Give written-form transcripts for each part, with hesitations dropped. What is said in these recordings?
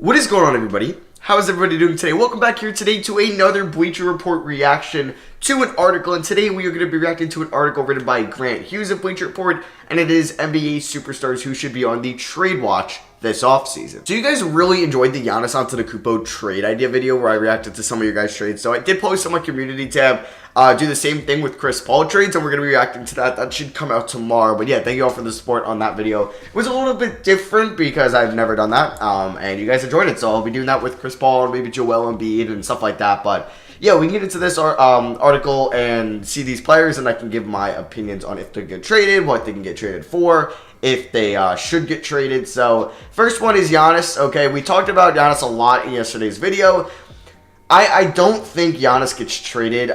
What is going on, everybody? How is everybody doing today? Welcome back here today to another Bleacher Report reaction to an article. And today we are going to be reacting to an article written by Grant Hughes of Bleacher Report. And it is NBA superstars who should be on the trade watch this offseason. So you guys really enjoyed the Giannis Antetokounmpo trade idea video where I reacted to some of your guys' trades. So I did post on my community tab. Do the same thing with Chris Paul trades, and we're going to be reacting to that. That should come out tomorrow. But yeah, thank you all for the support on that video. It was a little bit different because I've never done that, and you guys enjoyed it. So I'll be doing that with Chris Paul and maybe Joel Embiid and stuff like that. But yeah, we can get into this article and see these players, and I can give my opinions on if they get traded, what they can get traded for, if they should get traded. So first one is Giannis. Okay, we talked about Giannis a lot in yesterday's video. I don't think Giannis gets traded.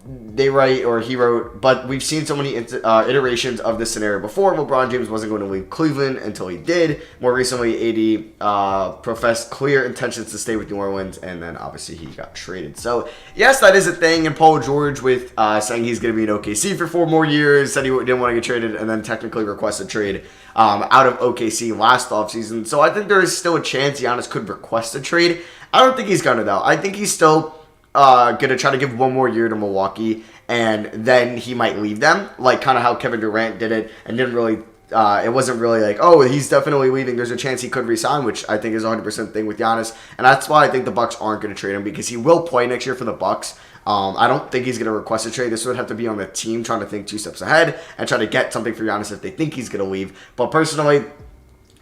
They write, or he wrote, but we've seen so many iterations of this scenario before. LeBron James wasn't going to leave Cleveland until he did. More recently, AD professed clear intentions to stay with New Orleans, and then obviously he got traded. So yes, that is a thing. And Paul George with saying he's going to be in OKC for 4 more years, said he didn't want to get traded, and then technically requested trade out of OKC last offseason. So I think there is still a chance Giannis could request a trade. I don't think he's going to, though. I think he's still going to try to give 1 more year to Milwaukee, and then he might leave them, like kind of how Kevin Durant did it, and didn't really, it wasn't really like, oh, he's definitely leaving. There's a chance he could resign, which I think is a 100% thing with Giannis, and that's why I think the Bucks aren't going to trade him, because he will play next year for the Bucks. I don't think he's going to request a trade. This would have to be on the team trying to think 2 steps ahead and try to get something for Giannis if they think he's going to leave. But personally,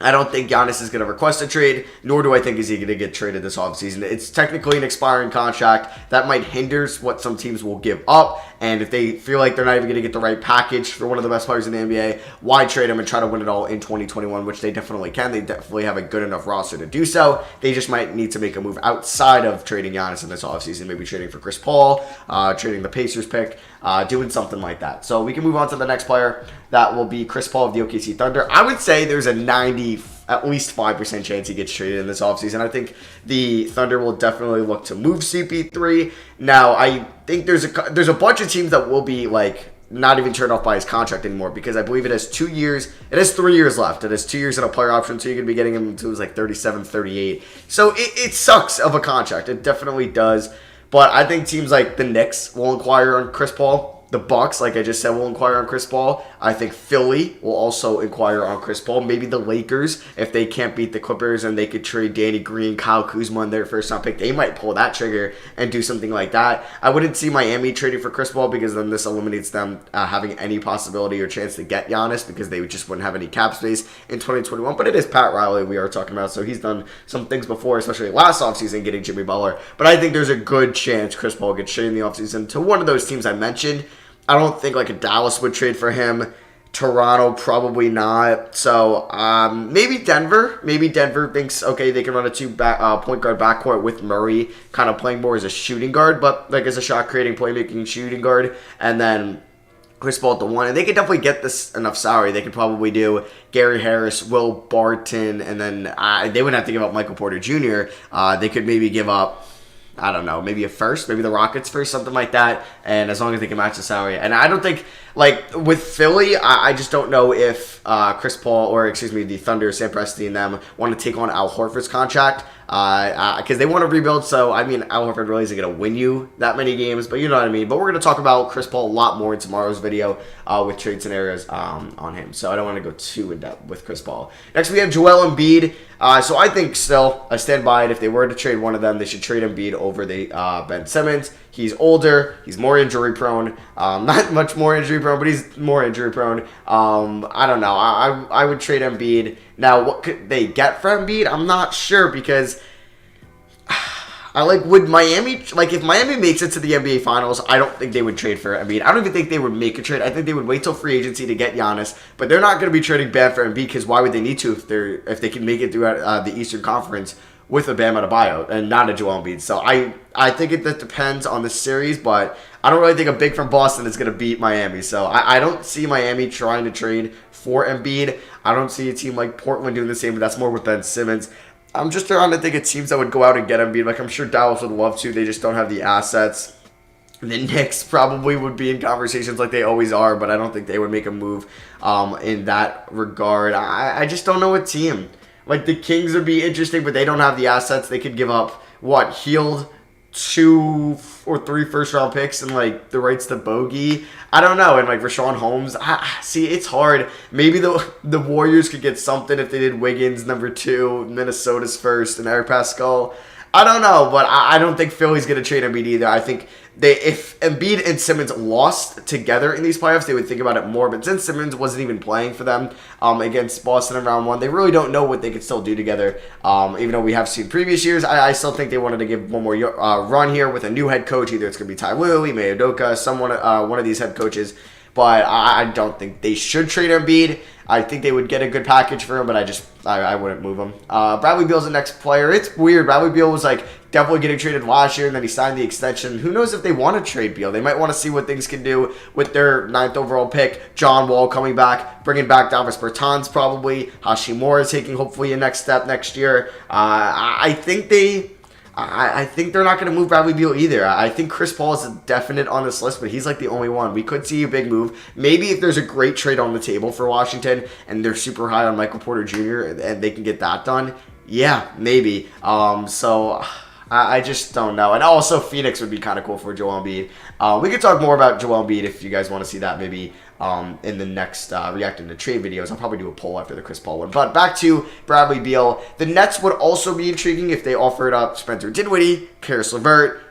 I don't think Giannis is going to request a trade, nor do I think he's going to get traded this offseason. It's technically an expiring contract. That might hinder what some teams will give up, and if they feel like they're not even going to get the right package for one of the best players in the NBA, why trade him and try to win it all in 2021, which they definitely can. They definitely have a good enough roster to do so. They just might need to make a move outside of trading Giannis in this offseason, maybe trading for Chris Paul, trading the Pacers pick, doing something like that. So we can move on to the next player. That will be Chris Paul of the OKC Thunder. I would say there's a at least 5% chance he gets traded in this offseason. I think the Thunder will definitely look to move CP3. Now, I think there's a bunch of teams that will be like not even turned off by his contract anymore, because I believe it has 2 years. It has 3 years left. It has 2 years in a player option, so you're going to be getting him until like 37, 38. So it sucks of a contract. It definitely does. But I think teams like the Knicks will inquire on Chris Paul. The Bucks, like I just said, will inquire on Chris Paul. I think Philly will also inquire on Chris Paul. Maybe the Lakers, if they can't beat the Clippers and they could trade Danny Green, Kyle Kuzma in their first round pick, they might pull that trigger and do something like that. I wouldn't see Miami trading for Chris Paul, because then this eliminates them having any possibility or chance to get Giannis, because they just wouldn't have any cap space in 2021. But it is Pat Riley we are talking about, so he's done some things before, especially last offseason getting Jimmy Butler. But I think there's a good chance Chris Paul gets traded in the offseason to one of those teams I mentioned. I don't think like a Dallas would trade for him. Toronto, probably not. So maybe Denver. Maybe Denver thinks, okay, they can run a 2 point guard backcourt with Murray, kind of playing more as a shooting guard, but like as a shot creating, playmaking shooting guard, and then Chris Paul at the 1. And they could definitely get this enough salary. They could probably do Gary Harris, Will Barton, and then they wouldn't have to give up Michael Porter Jr. They could maybe give up, I don't know, maybe a first, maybe the Rockets first, something like that. And as long as they can match the salary. And I don't think, like, with Philly, I just don't know if Chris Paul, or excuse me, the Thunder, Sam Presti and them want to take on Al Horford's contract. Because they want to rebuild. So, I mean, Al Horford really isn't going to win you that many games, but you know what I mean. But we're going to talk about Chris Paul a lot more in tomorrow's video with trade scenarios on him. So I don't want to go too in-depth with Chris Paul. Next, we have Joel Embiid. So I think still, I stand by it. If they were to trade one of them, they should trade Embiid over the Ben Simmons. He's older. He's more injury prone. Not much more injury prone, but he's more injury prone. I don't know. I would trade Embiid. Now, what could they get for Embiid? I'm not sure, because would Miami, like if Miami makes it to the NBA Finals, I don't think they would trade for Embiid. I don't even think they would make a trade. I think they would wait till free agency to get Giannis, but they're not going to be trading Bam for Embiid, because why would they need to if they can make it through the Eastern Conference with a Bam Adebayo and not a Joel Embiid? So I think that depends on the series, but I don't really think a big from Boston is going to beat Miami. So I don't see Miami trying to trade for Embiid. I don't see a team like Portland doing the same, but that's more with Ben Simmons. I'm just trying to think of teams that would go out and get Embiid. Like, I'm sure Dallas would love to. They just don't have the assets. The Knicks probably would be in conversations like they always are, but I don't think they would make a move in that regard. I just don't know what team. Like, the Kings would be interesting, but they don't have the assets. They could give up, what, Hield, 2 or 3 first-round picks and, like, the rights to Bogey. I don't know. And, like, Rashawn Holmes. See, it's hard. Maybe the Warriors could get something if they did Wiggins, number 2, Minnesota's first, and Eric Pascal. I don't know, but I don't think Philly's going to trade Embiid either. I think if Embiid and Simmons lost together in these playoffs, they would think about it more. But since Simmons wasn't even playing for them against Boston in round 1, they really don't know what they could still do together. Even though we have seen previous years, I still think they wanted to give one more run here with a new head coach. Either it's going to be Ty Lue, Ime Udoka, one of these head coaches. But I don't think they should trade Embiid. I think they would get a good package for him, but I wouldn't move him. Bradley Beal's the next player. It's weird. Bradley Beal was like definitely getting traded last year, and then he signed the extension. Who knows if they want to trade Beal? They might want to see what things can do with their 9th overall pick. John Wall coming back, bringing back Davis Bertans probably. Hashimura is taking hopefully a next step next year. I think they're not going to move Bradley Beal either. I think Chris Paul is a definite on this list, but he's like the only one. We could see a big move. Maybe if there's a great trade on the table for Washington and they're super high on Michael Porter Jr. and they can get that done. Yeah, maybe. So I just don't know. And also Phoenix would be kind of cool for Joel Embiid. We could talk more about Joel Embiid if you guys want to see that maybe in the next reacting to trade videos. I'll probably do a poll after the Chris Paul one. But back to Bradley Beal. The Nets would also be intriguing if they offered up Spencer Dinwiddie, Karis LeVert.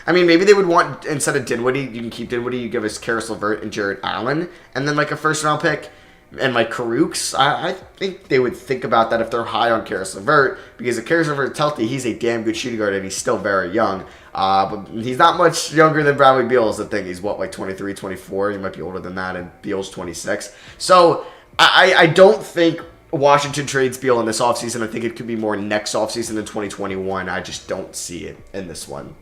I mean, maybe they would want, instead of Dinwiddie, you can keep Dinwiddie, you give us Karis LeVert and Jarrett Allen, and then like a first-round pick. And like Karooks, I think they would think about that if they're high on Karis LeVert, because if Karis LeVert's healthy, he's a damn good shooting guard and he's still very young. But he's not much younger than Bradley Beal is the thing. He's what, like 23, 24? He might be older than that, and Beal's 26. So I don't think Washington trades Beal in this offseason. I think it could be more next offseason in 2021. I just don't see it in this one.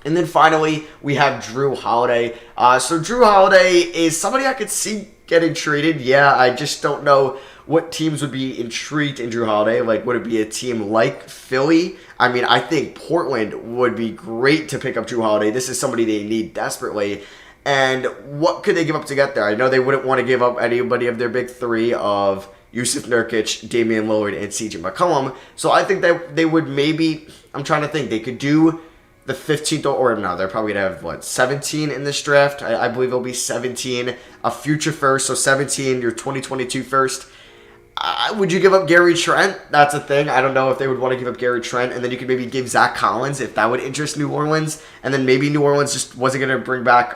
And then finally, we have Drew Holiday. So Drew Holiday is somebody I could see getting traded. Yeah, I just don't know what teams would be intrigued in Drew Holiday. Like, would it be a team like Philly? I mean, I think Portland would be great to pick up Drew Holiday. This is somebody they need desperately. And what could they give up to get there? I know they wouldn't want to give up anybody of their big 3 of Yusuf Nurkic, Damian Lillard, and CJ McCollum. So I think that they would maybe, I'm trying to think, they could do the 15th, or no, they're probably going to have, 17 in this draft. I believe it'll be 17, a future first, so 17, your 2022 first. Would you give up Gary Trent? That's a thing. I don't know if they would want to give up Gary Trent, and then you could maybe give Zach Collins if that would interest New Orleans, and then maybe New Orleans just wasn't going to bring back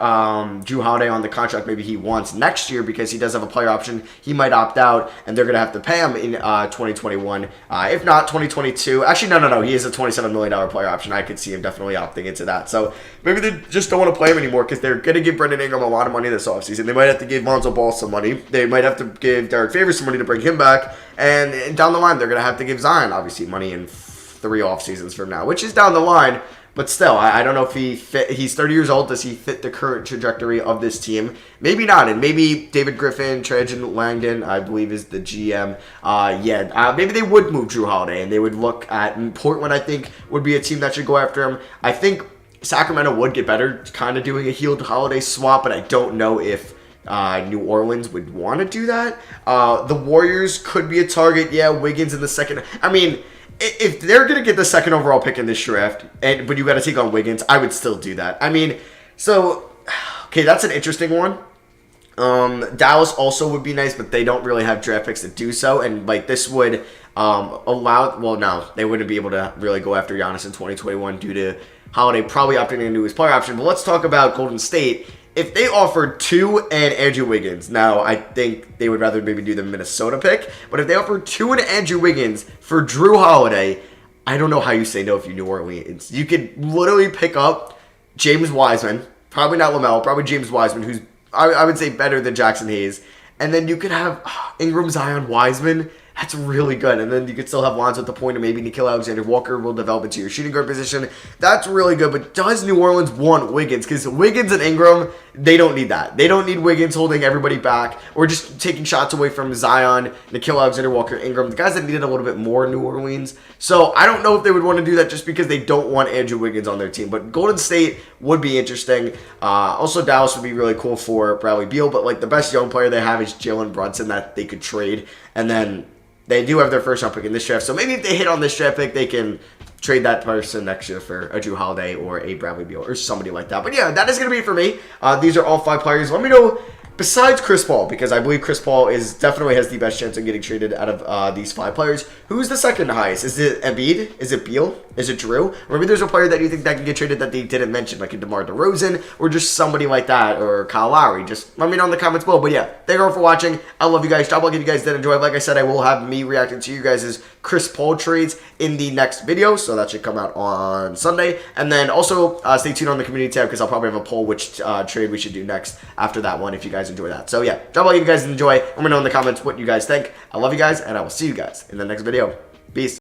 Drew Holiday on the contract maybe he wants next year because he does have a player option. He might opt out, and they're going to have to pay him in 2021. If not, 2022. Actually, no. He is a $27 million player option. I could see him definitely opting into that. So maybe they just don't want to play him anymore because they're going to give Brandon Ingram a lot of money this offseason. They might have to give Lonzo Ball some money. They might have to give Derek Favors some money to bring him back. And down the line, they're going to have to give Zion, obviously, money in 3 off seasons from now, which is down the line. But still, I don't know if he's 30 years old. Does he fit the current trajectory of this team? Maybe not. And maybe David Griffin, Trajan Langdon, I believe is the GM. Maybe they would move Drew Holiday, and they would look at Portland, I think, would be a team that should go after him. I think Sacramento would get better kind of doing a Hield Holiday swap, but I don't know if New Orleans would want to do that. The Warriors could be a target. Yeah, Wiggins in the second. I mean, if they're going to get the second overall pick in this draft, but you got to take on Wiggins, I would still do that. I mean, so, okay, that's an interesting one. Dallas also would be nice, but they don't really have draft picks to do so. And, like, this would allow, well, no, they wouldn't be able to really go after Giannis in 2021 due to Holiday probably opting into his player option. But let's talk about Golden State. If they offered 2 and Andrew Wiggins, now I think they would rather maybe do the Minnesota pick, but if they offered 2 and Andrew Wiggins for Drew Holiday, I don't know how you say no if you're New Orleans. You could literally pick up James Wiseman, probably not LaMelo, probably James Wiseman, who's, I would say, better than Jackson Hayes, and then you could have Ingram, Zion, Wiseman. That's really good. And then you could still have Lonzo at the point, and maybe Nickeil Alexander-Walker will develop into your shooting guard position. That's really good. But does New Orleans want Wiggins? Because Wiggins and Ingram, they don't need that. They don't need Wiggins holding everybody back or just taking shots away from Zion, Nickeil Alexander-Walker, Ingram, the guys that needed a little bit more in New Orleans. So I don't know if they would want to do that just because they don't want Andrew Wiggins on their team. But Golden State would be interesting. Also, Dallas would be really cool for Bradley Beal. But like the best young player they have is Jalen Brunson that they could trade. And then they do have their first round pick in this draft. So maybe if they hit on this draft pick, they can trade that person next year for a Drew Holiday or a Bradley Beal or somebody like that. But yeah, that is going to be it for me. These are all 5 players. Let me know, besides Chris Paul, because I believe Chris Paul definitely has the best chance of getting traded out of these 5 players. Who's the second highest? Is it Embiid? Is it Beal? Is it Drew? Or maybe there's a player that you think that can get traded that they didn't mention, like a DeMar DeRozan or just somebody like that, or Kyle Lowry. Just let me know in the comments below. But yeah, thank you all for watching. I love you guys. Drop a like if you guys did enjoy. Like I said, I will have me reacting to you guys' Chris Paul trades in the next video, so that should come out on Sunday. And then also stay tuned on the community tab, because I'll probably have a poll which trade we should do next after that one if you guys enjoy that. So yeah, drop a like if you guys enjoy. Let me know in the comments what you guys think. I love you guys, and I will see you guys in the next video. Peace.